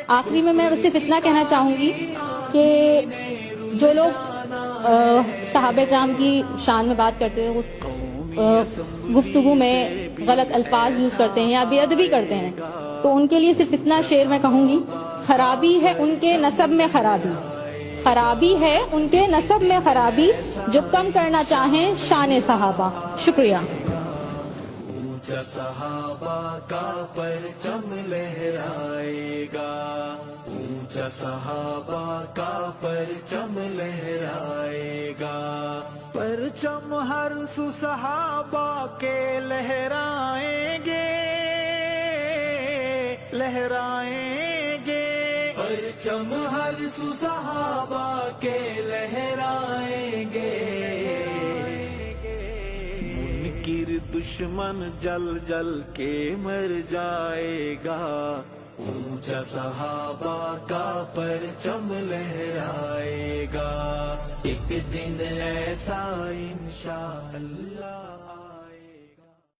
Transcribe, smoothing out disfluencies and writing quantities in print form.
آخری میں صرف اتنا کہنا چاہوں گی کہ جو لوگ صحابہ کرام کی شان میں بات کرتے ہیں، گفتگو میں غلط الفاظ یوز کرتے ہیں یا بے ادبی کرتے ہیں، تو ان کے لیے صرف اتنا شعر میں کہوں گی: خرابی ہے ان کے نسب میں خرابی، خرابی ہے ان کے نسب میں خرابی، جو کم کرنا چاہیں شان صحابہ۔ شکریہ۔ اونچا صحابہ کا پرچم لہرائے گا، اونچا صحابہ کا پرچم لہرائے گا، پرچم ہر سو صحابہ کے لہرائیں گے، لہرائیں گے، پرچم ہر سو صحابہ کے لہرائیں گے، منکر دشمن جل جل کے مر جائے گا، اونچا صحابہ کا پرچم لہرائے گا، ایک دن ایسا انشاءاللہ